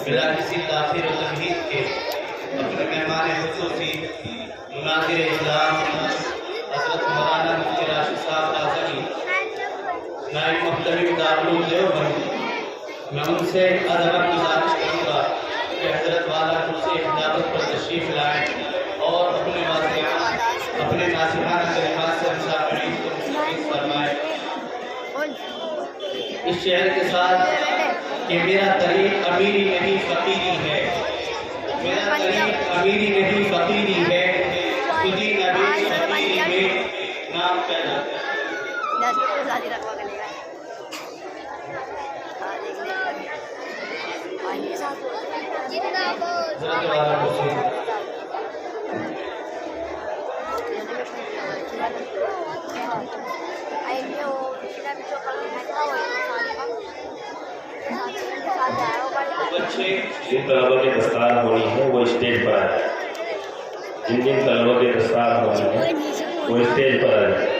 بلا کسی تاخیر و تمہید کے اپنے مہمان خصوصی مناظر اسلام حضرت مولانا مفتی راشد صاحب اعظمی نائب مفتوی دارالعلوم دیوبند، میں ان سے ادب گزارش کروں گا کہ حضرت والا کرسی خلافت پر تشریف لائیں اور اپنے واضحات اپنے ناصحانہ کلمات سے مسافرین کو مستفید فرمائیں۔ اس شعر کے ساتھ کہ میرا طریق امیری نہیں فقیری ہے، میرا طریق امیری نہیں فقیری ہے، خودی نبی فقیری میں نام پیدا ہے۔ حضرت والا کرسی جن طلبہ کے دستار ہونی ہے وہ اسٹیج پر آئے، جن طلبہ کے دستار ہونی ہے وہ اسٹیج پر آئے۔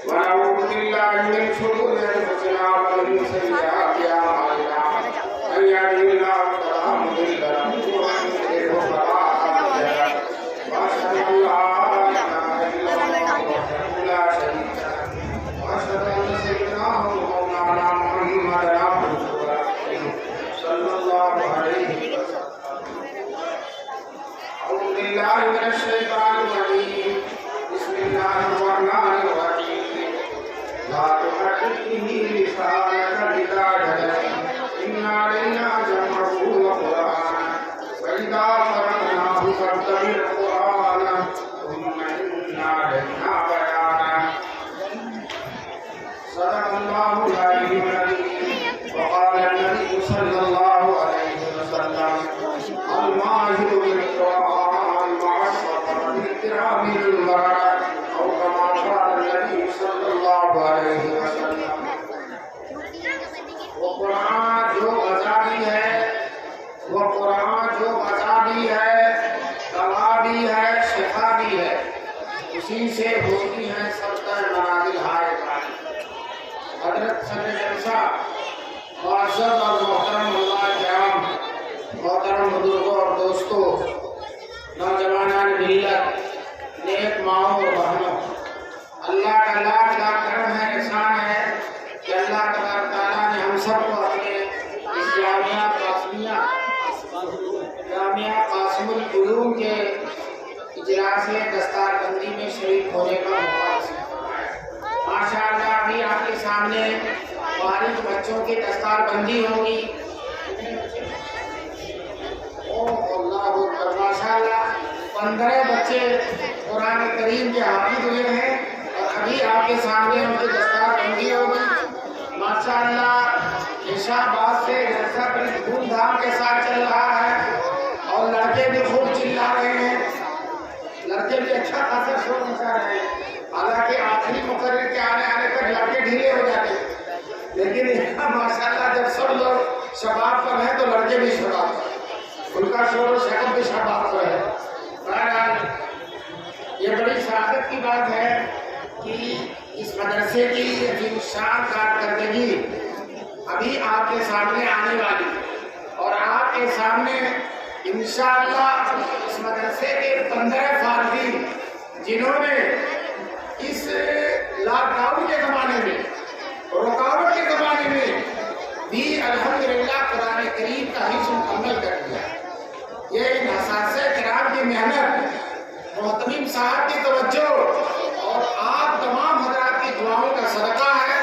ونعوذ بالله من شرور انفسنا ومن سيئات اعمالنا من يهده الله فلا مضل له ومن يضلل فلا هادي له واشهد ان لا اله الا الله وحده لا شريك له واشهد ان سيدنا ومولانا محمدا عبده ورسوله صلى الله عليه وسلم۔ اعوذ بالله من الشيطان الرجيم، بسم الله الرحمن الرحيم، لا تحرك به لسانك بتعجل إن علينا جمعه وقرآنه فإذا قرأناه فاتبع قرآنه ثم إن علينا بيانه۔ صدق الله العلي العظيم، وقال النبي صلى الله عليه وسلم الماهر بالقرآن مع الصفوة الكرام البررة، أو كما قال النبي صلی اللہ علیہ وسلم۔ وہ قرآن جو بچا ہے، وہ قرآن جو بچا بھی ہے، دوا بھی ہے، شفا بھی ہے، اسی سے ہوتی ہیں سبتر منازل ہائے پانی۔ حضرت صدر جلسہ معزز اور محترم علماء کرام، محترم بزرگوں اور دوستوں، نوجوانان ملت، نیک ماؤں اور بہنوں، اللہ کا لاکھ لاکھ کرم ہے، احسان ہے کہ اللہ تبارک تعالیٰ نے ہم سب کو اپنے اس جامعہ قاسم العلوم کے اجلاس دستار بندی میں شریک ہونے کا موقع حاصل فرمایا۔ ماشاء اللہ ابھی آپ کے سامنے فارغ بچوں کی دستار بندی ہوگی۔ اللہ اکبر، ماشاء اللہ 15 بچے قرآن کریم کے حافظ ہوئے ہیں اور ابھی آپ کے سامنے ان کی دستار بندی ہوگی۔ ماشاء اللہ عشاء بعد سے جلسہ بڑی دھوم دھام کے ساتھ چل رہا ہے اور لڑکے بھی خوب چلا رہے ہیں، لڑکے بھی اچھا خاصا شور مچا رہے ہیں۔ حالانکہ آخری مقرر کے آنے پر لڑکے ڈھیلے ہو جاتے ہیں، لیکن ماشاء اللہ جب سب لوگ شباب پر ہیں تو لڑکے بھی شباب پر، ان کا شور و شکل بھی شباب پر ہے۔ بہرحال یہ بڑی سعادت کی بات ہے کہ اس مدرسے کی عظیم شان کارکردگی ابھی آپ کے سامنے آنے والی، اور آپ کے سامنے انشاءاللہ اس مدرسے کے 15 فارغین جنہوں نے اس لاک ڈاؤن کے زمانے میں، رکاوٹ کے زمانے میں بھی الحمدللہ قرآن کریم کا حفظ مکمل کر دیا۔ یہ ان اساتذہ کرام کی محنت का सदका है।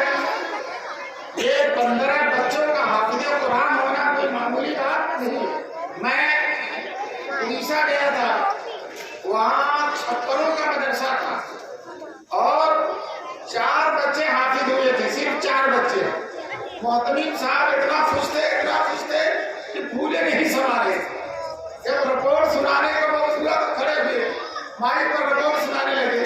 ये 15 बच्चों का हाफिज कुरान होना कोई मामूली बात नहीं। मैं उड़ीसा गया था, वहाँ छप्परों का मदरसा था और 4 बच्चे हाफिज हुए थे, सिर्फ 4 बच्चे। मोहतमीम साहब इतना खुश थे कि फूले नहीं समा रहे। जब रिपोर्ट सुनाने का वक्त हुआ तो खड़े हुए, माइक पर रिपोर्ट सुनाने लगे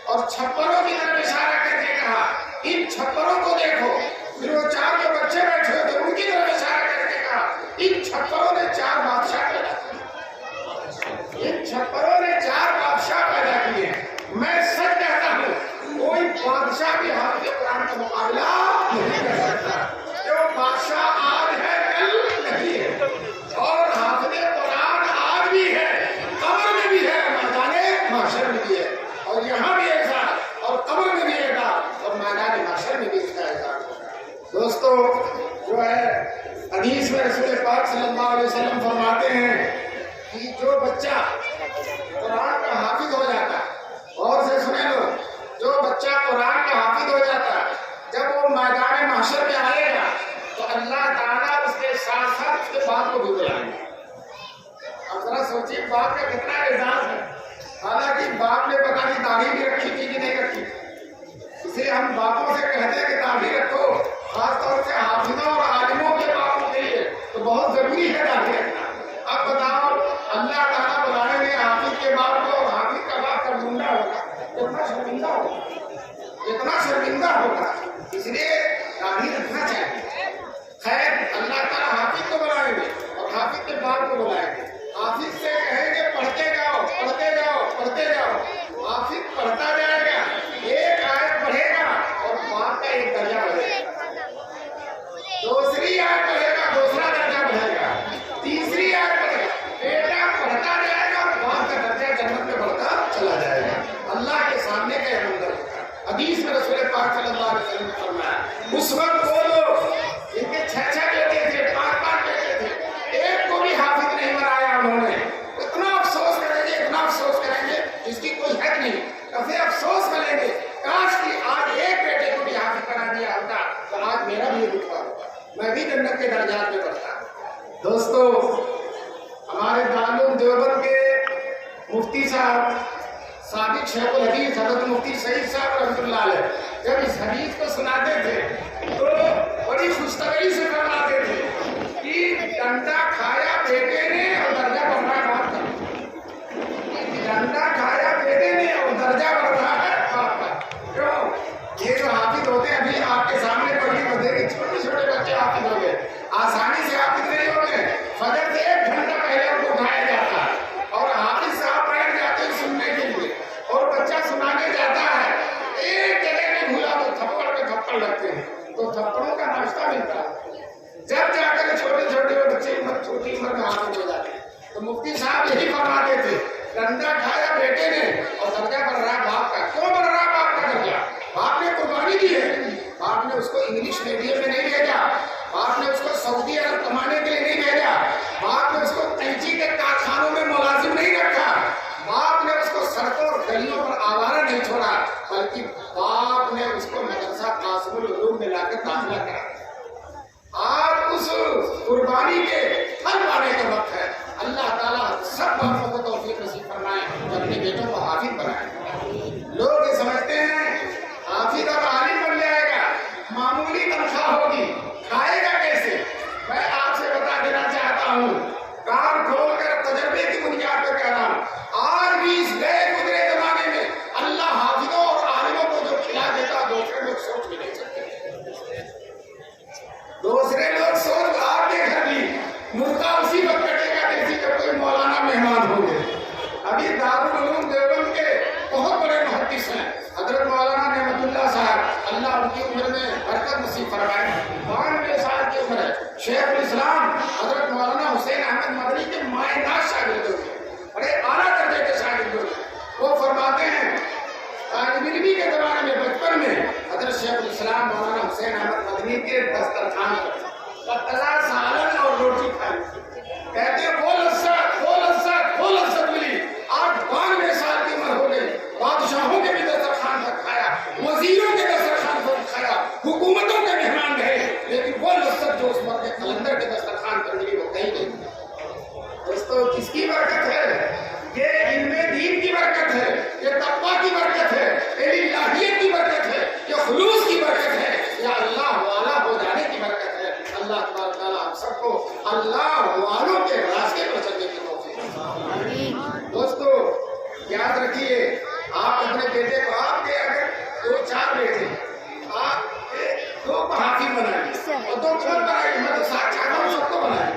और छप्परों की तरफ इशारा करके कहा, इन छप्परों को देखो। फिर वो 4 जो बच्चे बैठे हुए थे उनकी तरफ इशारा करके कहा, इन छप्परों ने 4 बादशाह पैदा किए। इन छप्परों ने 4 बादशाह पैदा किए। मैं सच कहता हूँ, कोई बादशाह भी हाफिज कुरान का मुकाबला नहीं कर सकता। जो बादशाह आज है कल नहीं है, और हाफिज कुरान आज भी है, कब्र में भी है, मैदाने महशर में भी है, और यहाँ भी एक साथ, और कब्र में भी एक साथ, और मैदाने महशर में भी इसका एक साथ। दोस्तों, जो है हदीस में रसूल पाक सल्लल्लाहु अलैहि वसल्लम फरमाते हैं कि जो बच्चा कुरान का हाफिज हो जाता है, और से सुने लो, जो बच्चा कुरान का हाफिज हो जाता है, जब वो मैदान महशर में आएगा तो अल्लाह ताला उसके साथ साथ उसके बाप को भी बुलाएंगे। अब जरा सोचिए, बाप का कितना एहसास है। हालांकि बाप ने पता नहीं दाढ़ी भी रखी थी कि नहीं रखी, इसलिए हम बापों से कहते हैं कि दाढ़ी रखो, खासतौर से हाफिजों और आलिमों के बापों के लिए तो बहुत जरूरी है दाढ़ी रखना। अब बताओ, अल्लाह ताला बुलाएंगे हाफिज के बाप को, और हाफिज का बाप शर्मिंदा होगा, कितना शर्मिंदा होगा, कितना शर्मिंदा होगा। इसलिए दाढ़ी रखना चाहिए। खैर, अल्लाह ताला हाफिज को बुलाएंगे और हाफिज के बाप को बुलाएंगे। हाफिज से कहेंगे पढ़ते जाओ, पढ़ते जाओ, पढ़ते जाओ। हाफिज पढ़ता जाएगा, एक आयत पढ़ेगा और बाप का एक दर्जा बढ़ेगा, दूसरी आयत पढ़ेगा, दूसरा दर्जा बढ़ेगा, तीसरी आयत पढ़ेगा, बेटा पढ़ता जाएगा और बाप का दर्जा जन्नत में बढ़ता चला जाएगा। अल्लाह के सामने का यह मंजर होगा। हदीस में रसूल पाक सल्लल्लाहु अलैहि वसल्लम ने फरमाया, उस वक्त वो लोग इनके 6 बेटे थे, 5 बेटे थे, एक को भी हाफिज नहीं बनाया उन्होंने। इतना अफसोस करेंगे, इतना अफसोस करेंगे जिसकी कोई हद नहीं। कैसे अफसोस करेंगे, काश कि आज एक बेटे को भी हाफिज बना दिया होता तो आज मेरा भी रुतबा होता, मैं भी जन्नत के दर्जात में बढ़ता। दोस्तों, हमारे दारुल देवबंद के मुफ्ती साहब साबिक शेखुल हदीस हज़रत मुफ्ती सईद साहब रहमतुल्लाह अलैह जब इस हदीस को सुनाते थे तो बड़ी खुशतबरी से फरमाते थे कि डंडा खाया बेटे ने और दर्जा बढ़ रहा है बाप का। डंडा खाया बेटे ने और दर्जा बढ़ रहा है बाप का। क्यों? ये जो हाफिज होते हैं, अभी आपके सामने पढ़ी बधेरी छोटे छोटे बच्चे हाफिज हो गए, आसानी से हाफिज नहीं होते। फजर से 1 घंटा पहले उनको उठाया जाता है और हाफिज साहब बैठ जाते हैं सुनने के लिए, और बच्चा सुनाने जाता है, एक जगह में भूला तो थप्पड़ पे थप्पड़ लगते हैं, तो थप्पड़ों का नाश्ता मिलता है। जब जाकर छोटे छोटे बच्चे छोटी उम्र में हाफिज हो जाते हैं, तो मुफ्ती साहब यही फरमाते थे, डंडा खाया बेटे ने और दर्जा बढ़ रहा है बाप का। क्यों बढ़ रहा है बाप का दर्जा? बाप ने कुर्बानी दी है, बाप ने उसको इंग्लिश मीडियम में नहीं भेजा, बाप ने उसको सऊदी अरब कमाने के लिए नहीं भेजा, बाप ने उसको कैंची के कारखानों में मुलाजिम नहीं रखा, बाप ने उसको सड़कों और गलियों पर आवारा नहीं छोड़ा, बल्कि बाप ने उसको मदरसा कासिमुल उलूम में लाकर दाखिला करा। आज उस कुर्बानी के फल पाने का वक्त है। अल्लाह ताला सब बापों को तौफीक नसीब फरमाए और अपने बेटों को हाफिज बनाए। लोग ये समझते हैं हाफिज और आलिम बन जाएगा, मामूली तनख्वाह होगी, खाएगा कैसे? मैं आपसे बता देना चाहता हूँ, कान खोलकर तजर्बे की बुनियाद पर कह रहा हूँ, आज भी इस गए गुजरे जमाने में अल्लाह हाफिजों और आलिमों को जो खिला देता, दूसरे लोग सोच भी नहीं सकते। दूसरे लोग सोच, आपके घर भी मुर्गा उसी वक्त कटेगा जैसे जब कोई मौलाना मेहमान हो गए। अभी दारुल उलूम देवबंद के बहुत बड़े मुहद्दिस हैं हजरत मौलाना नेमतुल्लाह साहब, अल्लाह उनकी उम्र में बरकत नसीब फरमाए। 92 साल की उम्र है। शेखुल इस्लाम हजरत मौलाना हुसैन अहमद मदनी के मायनाज शागिर्द हुए, बड़े आला दर्जे के शागिर्द हुए। वो फरमाते हैं, तालिब-इल्मी के जमाने में बचपन में हजरत शेखुल इस्लाम मौलाना हुसैन अहमद मदनी के दस्तरखान पर पतला सालन और रोटी खाई। कहते हैं वो लज्जत मिली। आज 92 साल की उम्र हो गई, बादशाहों के भी दस्तरखान पर खाया, वजीरों के दस्तरखान पर जो उस वक्त के कलंदर के दस्तरखान पर मिली वो कहीं नहीं। दोस्तों किसकी बरकत है? ये इल्मे दीन की बरकत है, ये तक़वा की बरकत है, ये इलाहियत की बरकत है, ये खुलूस की बरकत है, ये अल्लाह वाला हो जाने की बरकत है। अल्लाह तबारक व तआला हम सबको अल्लाह वालों के रास्ते पर चलने की तौफीक दे। दोस्तों याद रखिए, आप अपने बेटे को, आपके अगर 2-4 बेटे, आप 2 को हाफिज बनाइए और 2 को बनाइए, मैं तो साथ चाहता हूँ सबको बनाइए,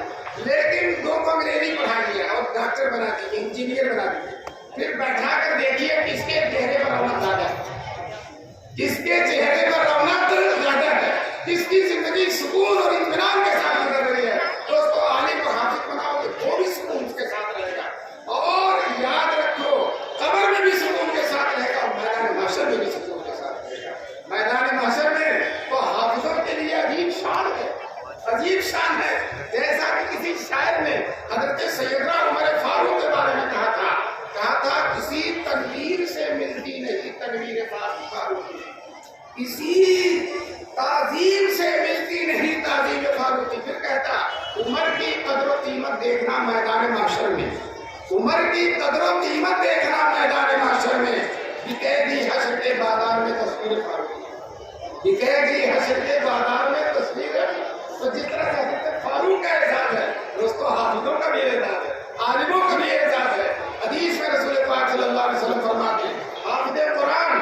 लेकिन 2 को अंग्रेजी पढ़ा दिया और डॉक्टर बना दीजिए, इंजीनियर बना दीजिए, फिर बैठा कर देखिए किसके चेहरे पर रौनक ज्यादा है, किसके चेहरे पर रौनक ज्यादा है, किसकी जिंदगी सुकून और इत्मीनान के साथ गुजर रही है। दोस्तों आलिम को हाफिज बनाओगे वो भी सुकून के साथ रहेगा, और याद रखो कब्र में भी सुकून के साथ रहेगा और मैदान महशर में भी सुकून के साथ रहेगा। मैदान महशर में तो हाफिजों के लिए अजीब शान है, अजीब शान है। जैसा कि किसी शायर ने हजरत सैयदना उमर फारूक के बारे में कहा था किसी तनवीर से मिलती नहीं तनवीर फारूक, किसी ताजीम से मिलती नहीं ताजीम फारूकी। फिर कहता उमर की कदर कीमत देखना मैदान माशर में, उमर की कदर कीमत देखना मैदान माशर में, बिकेगी हश्र के बाजार में तस्वीर फारूकी, बिकेगी हश्र के बाजार में तस्वीर। तो जिस तरह से हजरत फारूक का एजाज है, दोस्तों हाफिजों का भी एजाज है, आलिमों का भी एजाज है। हदीस में रसूल पाक सल्लल्लाहु अलैहि वसल्लम फरमाते हैं हाफिज कुरान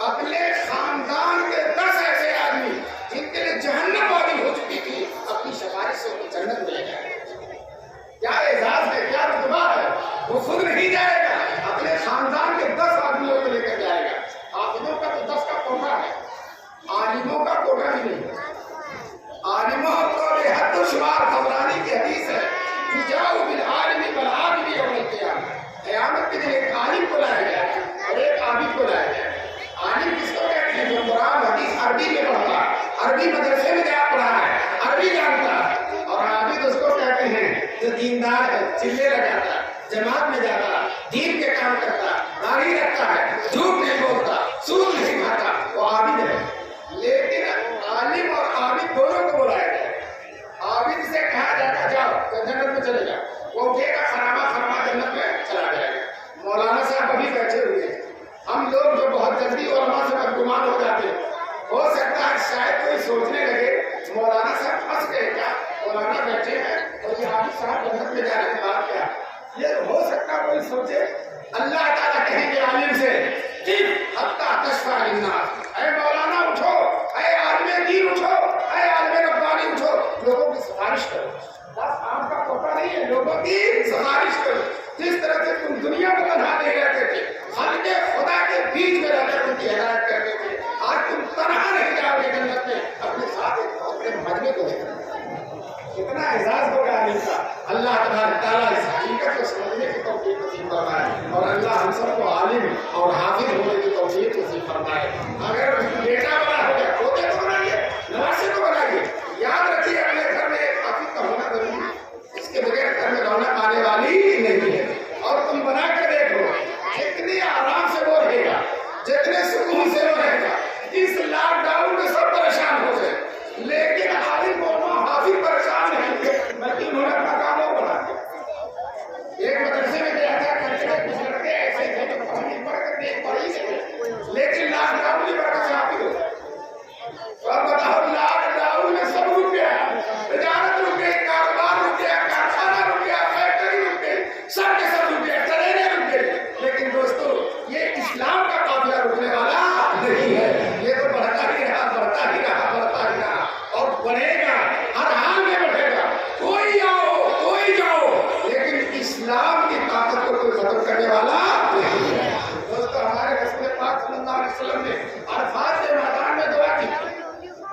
अपने खानदान के 10 ऐसे आदमी जिनके लिए जहन्नम वाली हो चुकी थी, अपनी सिफारिश से उनको जन्नत में ले जाएगा। क्या एजाज है, क्या रुतबा है। वो खुद नहीं जाएगा, अपने खानदान के 10 आदमियों को लेकर जाएगा। हाफिजों का तो 10 का कोटा है, आलिमों का कोटा भी नहीं है। आलिमों को बेहद शुमार तबरानी की हदीस है, जाओ बिल आलिमी बल आलिमी और क़यामत के दिन एक आलिम को लाया गया और एक आबिद को लाया गया। आलिम किसको कहते हैं? जो कुरान हदीस अरबी में पढ़ता, अरबी मदरसे में जा पढ़ा है, अरबी जानता। और आबिद उसको कहते हैं जो दीनदार है, चिल्ले लगाता, जमात में जाता, दीन के काम करता, दाढ़ी रखता है, झूठ नहीं बोलता, सूद नहीं खाता, वो आबिद है। लेकिन आलिम और आबिद दोनों को बुलाया गया। आबिद से कहा जाता जाओ तो जन्नत में चले जाओ, वो उठेगा खरामा जन्नत में चला जाएगा। मौलाना साहब अभी बैठे हुए हैं, हम लोग जो बहुत जल्दी उलमा से बदगुमान हो जाते हैं, हो सकता है शायद कोई सोचने लगे मौलाना साहब फंस गए क्या, मौलाना बैठे हैं और ये हाफिज साहब जन्नत में जा रहे हैं, बात क्या। ये हो सकता कोई सोचे। अल्लाह ताला कहेंगे आलिम से हत्ता तशफा लिन्नास, ऐ मौलाना उठो, ऐ आलिम दीन उठो, ऐ आलिम रब्बानी उठो, लोगों की सिफारिश करो। बस आम का कोटा नहीं है, लोगों की सिफारिश करो। जिस तरह से तुम दुनिया में तन्हा नहीं रहते थे, खालिक़े खुदा के बीच में रहकर उनकी हिदायत करते थे, आज तुम तन्हा नहीं जाओगे जन्नत में, अपने साथ अपने मजमे को लेकर। कितना एजाज होगा आलिम का। अल्लाह तबारक तआला इस हकीकत को समझने की तौफीक नसीब फरमाए और अल्लाह हम सबको आलिम और हाफिज होने की तौफीक नसीब फरमाए। अगर बेटा बड़ा हो गया, पोते को बनाइए, नवासे को बनाइए। याद रखिए अपने घर में एक हाफिज का होना जरूरी है, इसके बगैर घर में रौनक आने वाली नहीं है। और तुम बना कर देखो जितने आराम से वो रहेगा, जितने सुकून से वो रहेगा। इस लॉकडाउन में सब परेशान हो गए, लेकिन आलिम हाफिज परेशान नहीं हुए, बल्कि उन्होंने अपना काम और बढ़ा दिया। एक मदरसे में गया था, कुछ लड़के ऐसे थे जो पढ़ी से, लेकिन लॉकडाउन की बरकत से हाफिज हो गए। तो अब बताओ लॉकडाउन में सब रुक गया, तजारत रुक गई, कारोबार रुक गया, कारखाना रुक गया, फैक्ट्री रुक गई, सब के सब रुक गया, ट्रेनें रुक गई। लेकिन दोस्तों ये इस्लाम का काफिला रुकने वाला नहीं है, ये तो बढ़ता ही रहा, बढ़ता ही रहा, बढ़ता ही रहा और बढ़ेगा, हर हाल में बढ़ेगा। कोई आओ कोई जाओ, लेकिन इस्लाम की ताकत को कोई खत्म करने वाला नहीं है। दोस्तों हमारे रसूल पाक सल्लल्लाहु अलैहि वसल्लम ने अरफात के मैदान में दुआ की।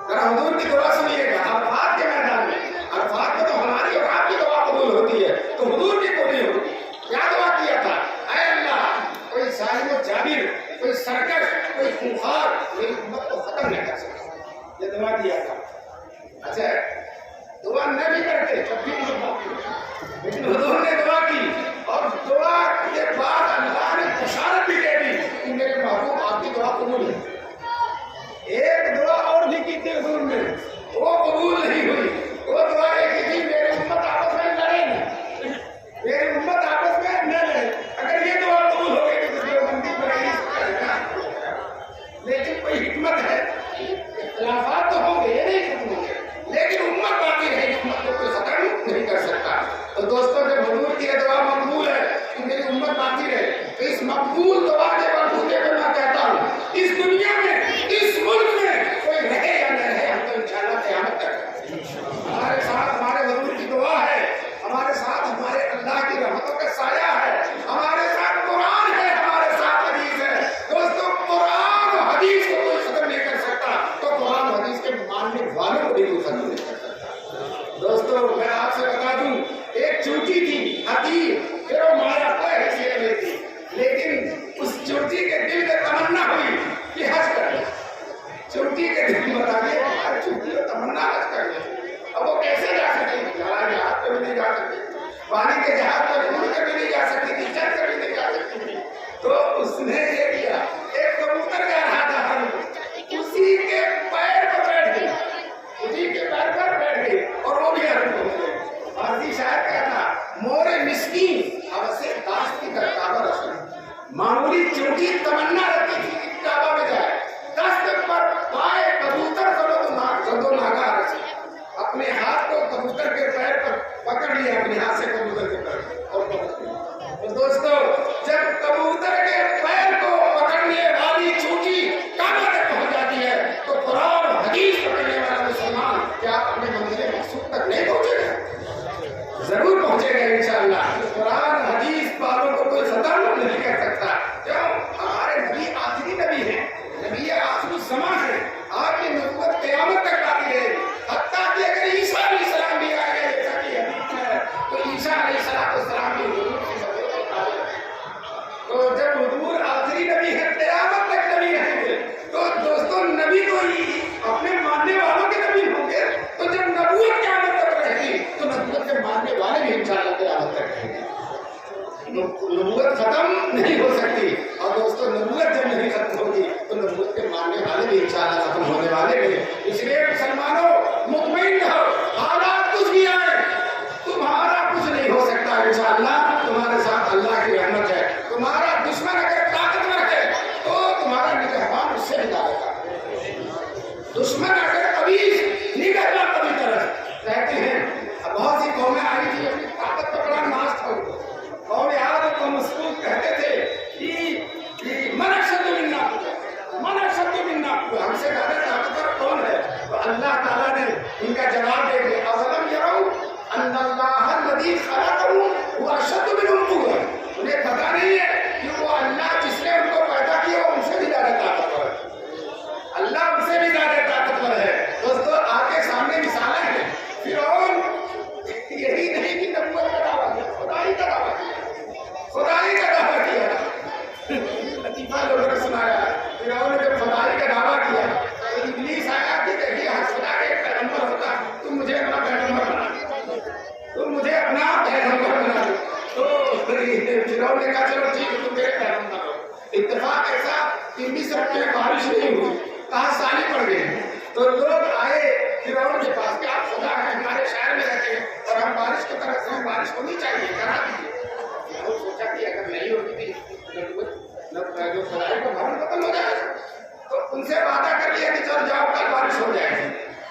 जरा हुजूर की दुआ सुनिएगा, अरफात के मैदान में। अरफात में तो हमारी और आपकी दुआ कबूल होती है, तो हुजूर की कबूल होती। क्या दुआ किया था? ऐ अल्लाह, कोई साहिब जाबिर, कोई सरकश, कोई खूंखार मेरी उम्मत को खत्म नहीं कर सकता, ये दुआ किया था। अच्छा दुआ न भी करते तब भी लेकिन हुजूर ने दुआ की, और दुआ के बाद अल्लाह ने बशारत भी दे दी कि मेरे महबूब आपकी दुआ कबूल है। एक दुआ और भी की थी हुजूर ने, वो कबूल नहीं हुई। खिलाफात तो होंगे, ये नहीं खत्म होंगे, लेकिन उम्मत बाकी रहेगी, उम्मत को कोई खत्म नहीं कर सकता। तो दोस्तों, जब हुजूर की दुआ मकबूल है कि मेरी उम्मत बाकी रहे, तो इस मकबूल दुआ के बलबूते पे मैं कहता हूँ, इस दुनिया में, इस मुल्क में कोई रहे या न रहे, हम तो इंशाअल्लाह क़यामत तक हमारे साथ हमारे हुजूर की दुआ है, हमारे साथ हमारे अल्लाह की रहमतों का साया है, हमारे साथ कुरान है, हमारे साथ हदीस है। दोस्तों, कुरान और हदीस को कोई खत्म नहीं कर सकता, तो कुरान और हदीस के मानने वालों को भी कोई खत्म नहीं कर सकता। दोस्तों, मैं आपसे बता दूं, एक चूटी थी हदीर, फिर वो माया कोई हैसियत नहीं थी, लेकिन उस चूटी के दिल में तमन्ना हुई कि हज कर ले। चूटी के दिल में बता दिया हमारी चूटी को तमन्ना हज कर ले। अब वो कैसे जा सकेगी? जहाज पे भी नहीं जा सकती, पानी के जहाज पर उड़ कर भी नहीं जा सकती थी, चल कर भी नहीं जा सकती थी। तो उसने ये किया, एक कबूतर जा रहा था हल, उसी के पैर पर बैठ गई, उसी के पैर पर बैठ गई और वो भी हल हो गई। भारतीय शायर कहता, मोरे मिस्कीन अब से दास्ती का काबा रसन, मामूली चोटी तमन्ना रखती थी कि काबा में जाए, दस्त पर पाए कबूतर जदो नागा रसी, अपने हाथ को कबूतर के पैर पर पकड़ लिया, अपने हाथ से कबूतर के पैर और पकड़ लिया। तो दोस्तों, जब कबूतर के पैर को पकड़ने वाली चूटी काबा तक पहुंच जाती है, तो कुरान और हदीस पकड़ने वाला मुसलमान क्या अपने मंजिल मकसूद तक नहीं पहुंचेगा? जरूर पहुंचेगा इंशाअल्लाह। कुरान हदीस पालों को कोई खत्म नहीं कर सकता। क्यों? हमारे नबी आखिरी नबी है, नबी आखिरी ज़मां है, आपकी नबूवत क़यामत तक बाकी है। हत्ता कि अगर ईसा अलैहिस्सलाम भी आ गए, जैसा कि हदीस है, तो ईसा अलैहिस्सलाम भी हुजूर की नबूवत आ गई। तो जब हुजूर आखिरी नबी है, क़यामत तक नबी रहेंगे, तो दोस्तों नबी तो अपने मानने वालों के नबी होंगे। तो जब नबूवत क़यामत तक रहेगी, तो नबूवत के मानने वाले भी इंशाअल्लाह क़यामत तक रहेंगे। नबूवत खत्म नहीं हो सकती, और दोस्तों नबूवत जब नहीं खत्म होगी, तो नबूवत के मानने वाले भी इंशाअल्लाह खत्म होने वाले हैं। इसलिए मुसलमानों, मुतमईन रहो, हालात कुछ भी आए, तुम्हारा कुछ नहीं हो सकता इंशाअल्लाह। तुम्हारे साथ अल्लाह की रहमत है। तुम्हारा दुश्मन अगर ताकतवर है, तो तुम्हारा निगहबान उससे निकालेगा। दुश्मन अगर कभी निगहबान कभी तरह कहते हैं, बहुत सी कौमें आई थी, अपनी ताकत पर बड़ा नाश था उनको। कौम याद को मसरूफ कहते थे कि मन अशद मिन्ना, हमसे ज्यादा ताकतवर कौन है? तो अल्लाह ताला ने इनका जवाब दे दिया, अवलम यरौ अन्नल्लाह लज़ी खलक़हुम हुवा अशद्दु मिन्हुम क़ुव्वा। उन्हें पता नहीं है कि वो अल्लाह जिसने उनको पैदा किया वो उनसे भी ज्यादा ताकतवर है। अल्लाह उनसे भी ज्यादा ताकतवर है। दोस्तों, आपके सामने मिसालें हैं। फिरौन यही नहीं कि नबूवत का दावा किया, खुदाई का दावा किया, खुदाई का दावा किया। लतीफा लोगों ने सुनाया, फिरौन ने जब खुदाई का दावा किया, तो इब्लीस आया कि देखिए, खुदा के एक पैगंबर होता, तुम मुझे अपना पैगंबर बना दो, तुम मुझे अपना पैगंबर बना दो। तो फिरौन ने कहा, चलो ठीक है, तुम मेरे पैगंबर हो। इत्तेफाक ऐसा कि मिस्र में बारिश नहीं हुई, कहा साली पड़ गई। तो लोग आए फिरौन के पास कि आप खुदा है, हमारे शहर में रहते हैं और हम बारिश की तरफ से बारिश होनी चाहिए, करा दीजिए। फिरौन सोचा कि अगर नहीं होगी जो खुदाई का भवन खत्म हो जाएगा। तो उनसे वादा कर लिया कि चल जाओ, कल बारिश हो जाएगी।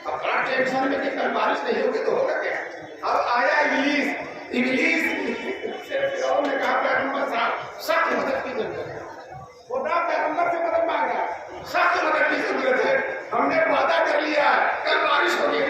अब बड़ा टेंशन में कि कल बारिश नहीं होगी तो होगा क्या? अब आया इब्लीस से फिरौन ने कहा, पैगंबर साहब, सख्त मदद की जरूरत है। खुदा पैगंबर से मदद मांगा, सख्त मदद की जरूरत है। हमने वादा कर लिया कल बारिश होगी,